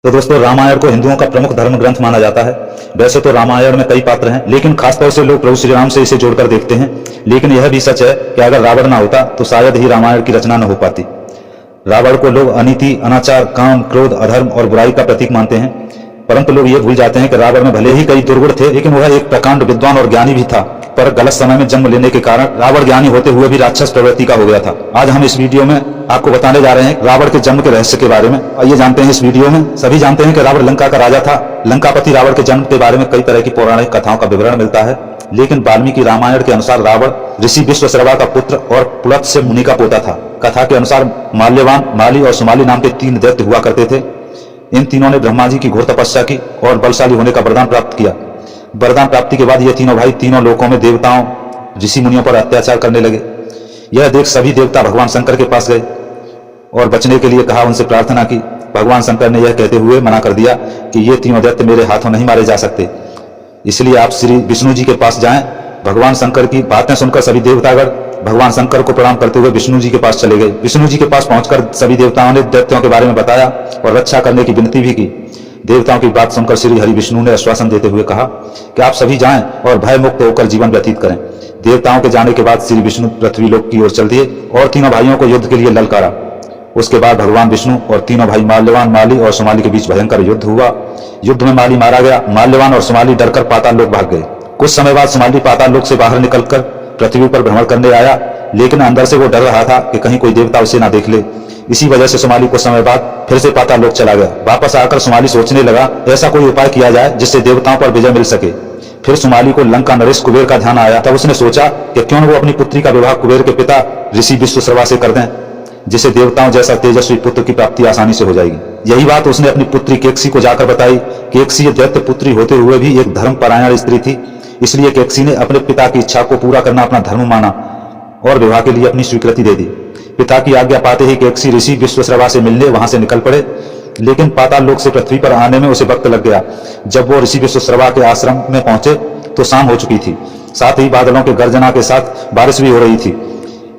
तो दोस्तों, रामायण को हिंदुओं का प्रमुख धर्म ग्रंथ माना जाता है। वैसे तो रामायण में कई पात्र हैं, लेकिन खासतौर से लोग प्रभु श्री राम से इसे जोड़कर देखते हैं। लेकिन यह भी सच है कि अगर रावण ना होता तो शायद ही रामायण की रचना न हो पाती। रावण को लोग अनीति, अनाचार, काम, क्रोध, अधर्म और बुराई का प्रतीक मानते हैं, परंतु लोग ये भूल जाते हैं कि रावण में भले ही कई दुर्गुण थे, लेकिन वह एक प्रकांड विद्वान और ज्ञानी भी था। पर गलत समय में जन्म लेने के कारण रावण ज्ञानी होते हुए भी राक्षस प्रवृत्ति का हो गया था। आज हम इस वीडियो में आपको बताने जा रहे हैं रावण के जन्म के रहस्य के बारे में। आइए जानते हैं इस वीडियो में। सभी जानते हैं कि रावण लंका का राजा था। लंकापति रावण के जन्म के बारे में कई तरह की पौराणिक कथाओं का विवरण मिलता है, लेकिन वाल्मीकि रामायण के अनुसार रावण ऋषि विश्वश्रवा का पुत्र और पुलत्स्य मुनि का पोता था। कथा के अनुसार माल्यवान, माली और सुमाली नाम के 3 दैत्य हुआ करते थे। इन तीनों ने ब्रह्मा जी की घोर तपस्या की और बलशाली होने का वरदान प्राप्त किया। वरदान प्राप्ति के बाद ये तीनों भाई तीनों लोकों में देवताओं, ऋषि मुनियों पर अत्याचार करने लगे। यह देख सभी देवता भगवान शंकर के पास गए और बचने के लिए कहा, उनसे प्रार्थना की। भगवान शंकर ने यह कहते हुए मना कर दिया कि ये तीनों दैत्य मेरे हाथों नहीं मारे जा सकते, इसलिए आप श्री विष्णु जी के पास जाएं। भगवान शंकर की बातें सुनकर सभी देवतागण भगवान शंकर को प्रणाम करते हुए विष्णु जी के पास चले गए। विष्णु जी के पास पहुंचकर सभी देवताओं ने दैत्यों के बारे में बताया और रक्षा करने की विनती भी की। देवताओं की बात सुनकर श्री हरि विष्णु ने आश्वासन देते हुए कहा कि आप सभी जाएं और भय मुक्त होकर जीवन व्यतीत करें। देवताओं के जाने के बाद श्री विष्णु पृथ्वी लोक की ओर चल दिए और तीनों भाइयों को युद्ध के लिए ललकारा। उसके बाद भगवान विष्णु और तीनों भाई माल्यवान, माली और सुमाली के बीच भयंकर युद्ध हुआ। युद्ध में माली मारा गया। माल्यवान और सुमाली डरकर पाताल लोक भाग गए। कुछ समय बाद सुमाली पाताल लोक से बाहर निकलकर पृथ्वी पर भ्रमण करने आया, लेकिन अंदर से वो डर रहा था कि कहीं कोई देवता उसे ना देख ले। इसी वजह से सुमाली कुछ समय बाद फिर से पाताल लोक चला गया। वापस आकर सुमाली सोचने लगा ऐसा कोई उपाय किया जाए जिससे देवताओं पर विजय मिल सके। फिर सुमाली को लंका नरेश कुबेर का ध्यान आया। तब उसने सोचा कि क्यों न वो अपनी पुत्री का विवाह कुबेर के पिता ऋषि विश्वश्रवा से कर दें, जिससे देवताओं जैसा तेजस्वी पुत्र की प्राप्ति आसानी से हो जाएगी। यही बात उसने अपनी पुत्री केकसी को जाकर बताई। केकसी दैत्य पुत्री होते हुए भी एक धर्मपरायण स्त्री थी, इसलिए केकसी ने अपने पिता की इच्छा को पूरा करना अपना धर्म माना और विवाह के लिए अपनी स्वीकृति दे दी। पिता की आज्ञा पाते ही केकसी ऋषि विश्वश्रवा से मिलने वहां से निकल पड़े, लेकिन पाताल लोक से पृथ्वी पर आने में उसे वक्त लग गया। जब वो ऋषि विश्वश्रवा के आश्रम में पहुंचे तो शाम हो चुकी थी। साथ ही बादलों के गर्जना के साथ बारिश भी हो रही थी।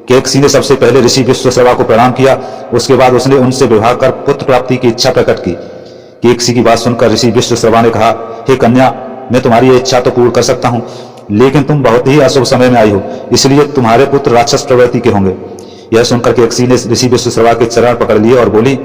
केकसी ने सबसे पहले ऋषि विश्वश्रवा को प्रणाम किया। उसके बाद उसने उनसे विवाह कर पुत्र प्राप्ति की इच्छा प्रकट की। केकसी की बात सुनकर ऋषि विश्वश्रवा ने कहा, हे कन्या, मैं तुम्हारी ये इच्छा तो पूर्ण कर सकता हूँ, लेकिन तुम बहुत ही अशुभ समय में आई हो, इसलिए तुम्हारे पुत्र राक्षस प्रवृत्ति के होंगे। यह सुनकर केकसी ने ऋषि विश्वश्रवा के चरण पकड़ लिए और बोली,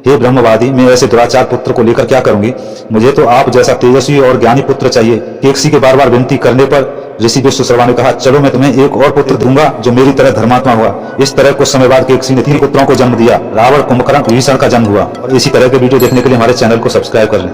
हे ब्रह्मवादी, मैं ऐसे दुराचार पुत्र को लेकर क्या करूंगी? मुझे तो आप जैसा तेजस्वी और ज्ञानी पुत्र चाहिए। केकसी के बार बार विनती करने पर ऋषि विश्वश्रवा ने कहा, चलो मैं तुम्हें एक और पुत्र दूंगा जो मेरी तरह धर्मात्मा हुआ। इस तरह कुछ समय बाद केकसी ने 3 पुत्रों को जन्म दिया। रावण, कुंभकर्ण, विभीषण का जन्म हुआ। और इसी तरह के वीडियो देखने के लिए हमारे चैनल को सब्सक्राइब कर लें।